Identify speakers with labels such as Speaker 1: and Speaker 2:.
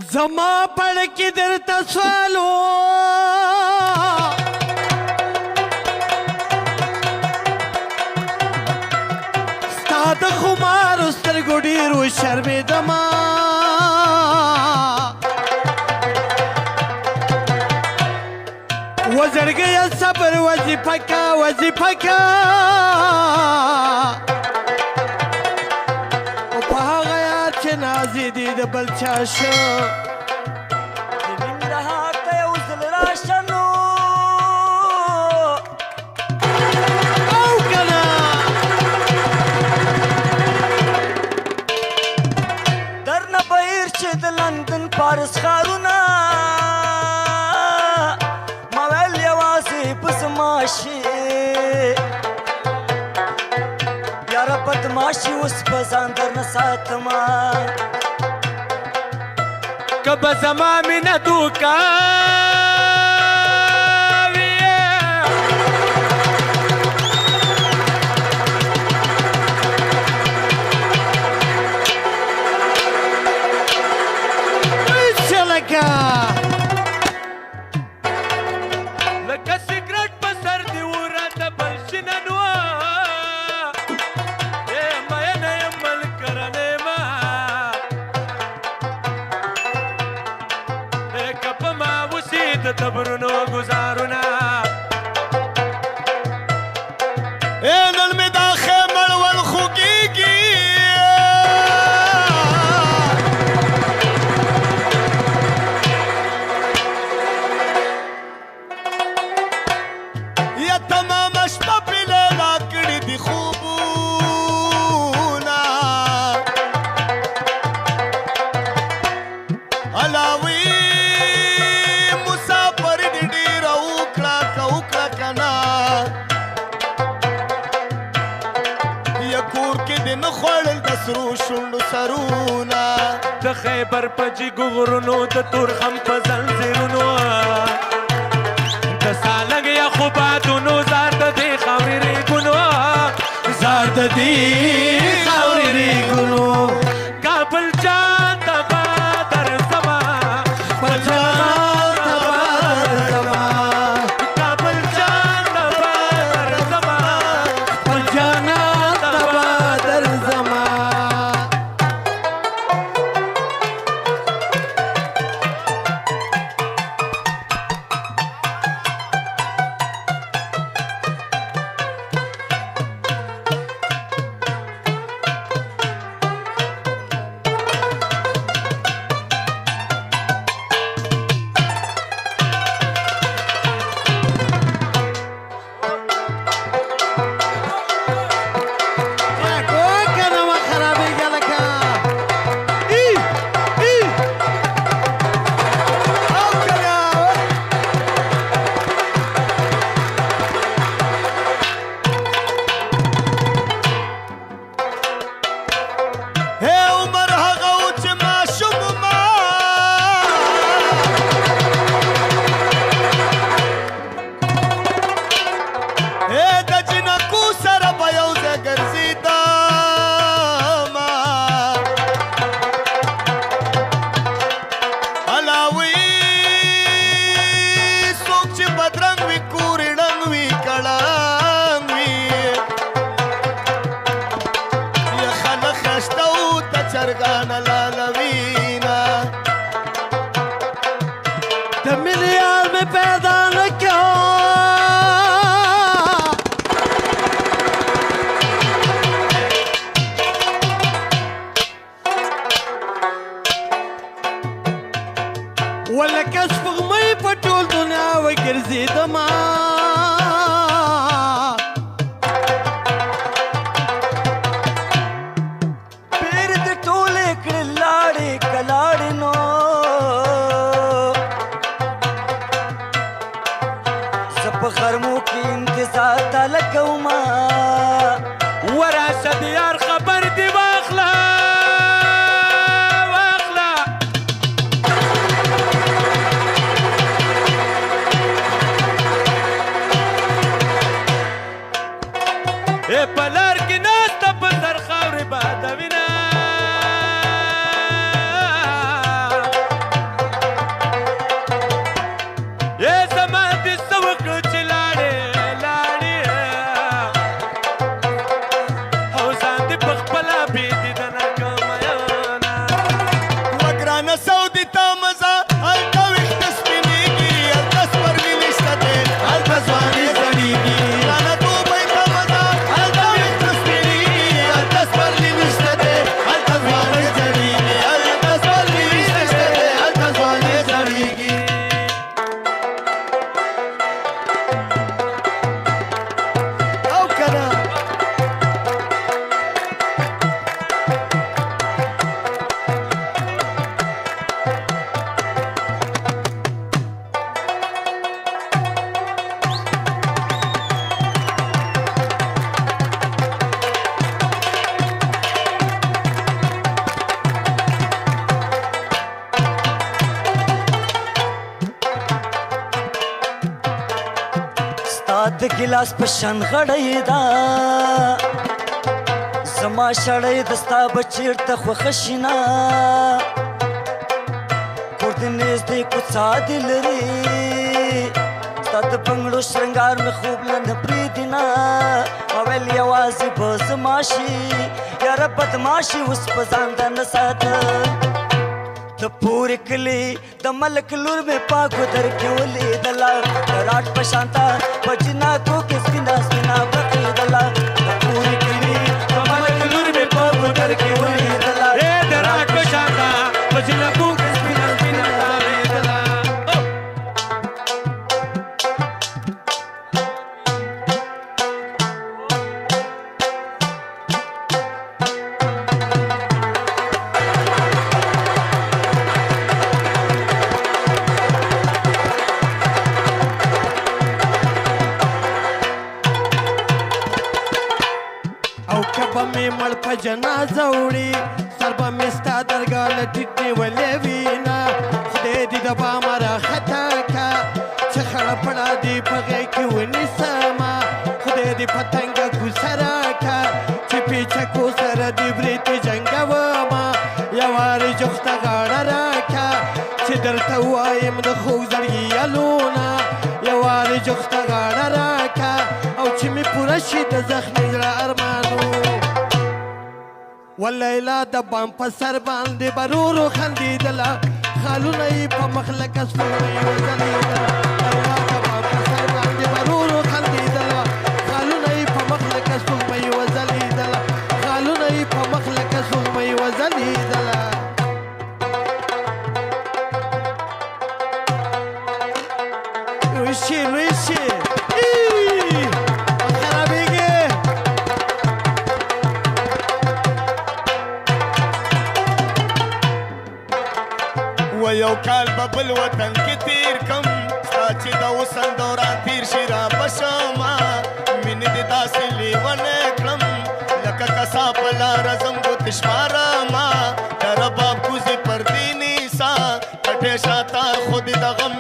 Speaker 1: زما پړ کې درته سوالو ستا د خمارو سترګو ډېرو شرمېدمه وزړګیه صبر وظیفه کا وظیفه کا نازی دی د بل چا شو
Speaker 2: د ننګرهار ته یو ځل راشه نو
Speaker 1: او کنه
Speaker 2: درنه بهیر چې د لندن پارس ښارونه ما ویل یوازې په زما شي یاره بدماشي اوس به ځان درنه ساتمه
Speaker 1: که به زما مینه دوکه وي چلکه لکه سګرټ په سر دې وراته بل شي نن تبرونو گزارونا نن می دا خیمر والخوگیگی یا تمام شپا پیلے لاکڑی دی خوبونا علاوی سرو شونډو سرونه د خیبر په جګو غرونو د تورخم په زنځیرونو د سالنګ یخو بادونو زار د دې خاورې ریګونو زار د دې خاورې ریګونو کابل جان ته به درځمه په جان ته به درځمه کابل جان ته به درځمه په جانان ته به درځمه ولکه سپوږمۍ په ټول دنیا وګرځېدمه
Speaker 2: پیر د ټولې کړې لاړې کلاړې نو زه په غرمو کې انتظار تاله کومه
Speaker 1: وراشه د یار خبر دې واخله
Speaker 2: د ګلاس په شان غړی دا زما شړی د ستا به چېرته خوښه شي نه کور دې نږدې کوڅه دې لري ستا د بنګړو شرنګار مې خوب له نه پرېږدي نه ما ویل یوازې به زما شي یاره بدماشي اوس په ځان د نه ساته د پورې کلي د ملک لور مې پاکو در کې ولیدله د راټ په شانته په جناتو کې سپینه سپینه بقېدله د پورې کلي د ملک لور مې پاکو در کې ولیدله
Speaker 1: د راټ په شانته په جناتو کې سپینه سپینه بقېدله
Speaker 3: مړ په جنازه وړي سر به مې ستا درګاه له ټیټ نیولې وینا خدای دې د بامه راخطا کا چې خړه پړه دې په غېږ کې ونیسمه خدای دې په تنګه کوڅه راکړه چې پیچکو سره دې برېتې جنګومه یوارې جوخته غاړه راکړه چې درته ووایم د خوږ زړګیالونه یوارې جوخته غاړه راکړه او چې مې پوره شي د زخمي زړه ارمانو واللیلا د بام په سر باندې برورو خندېدله خالونه یې په مخ لکه سپوږمۍ وځلېدله د بام په سر باندې برورو خندېدله خالونه یې په مخ لکه سپوږمۍ وځلېدله خالونه یې په مخ لکه سپوږمۍ وځلېدله لوی شي لوی شي
Speaker 4: یو کال به بل وطن کې تیر کم ستا چې د اوسن دوران تیر شي را بشمه مینې دې داسې لیونی کړم لکه کسا په لاره ځم ګوتې شمارمه د رباب کوزې پر دې نیسه کټې شاته خو دې د غم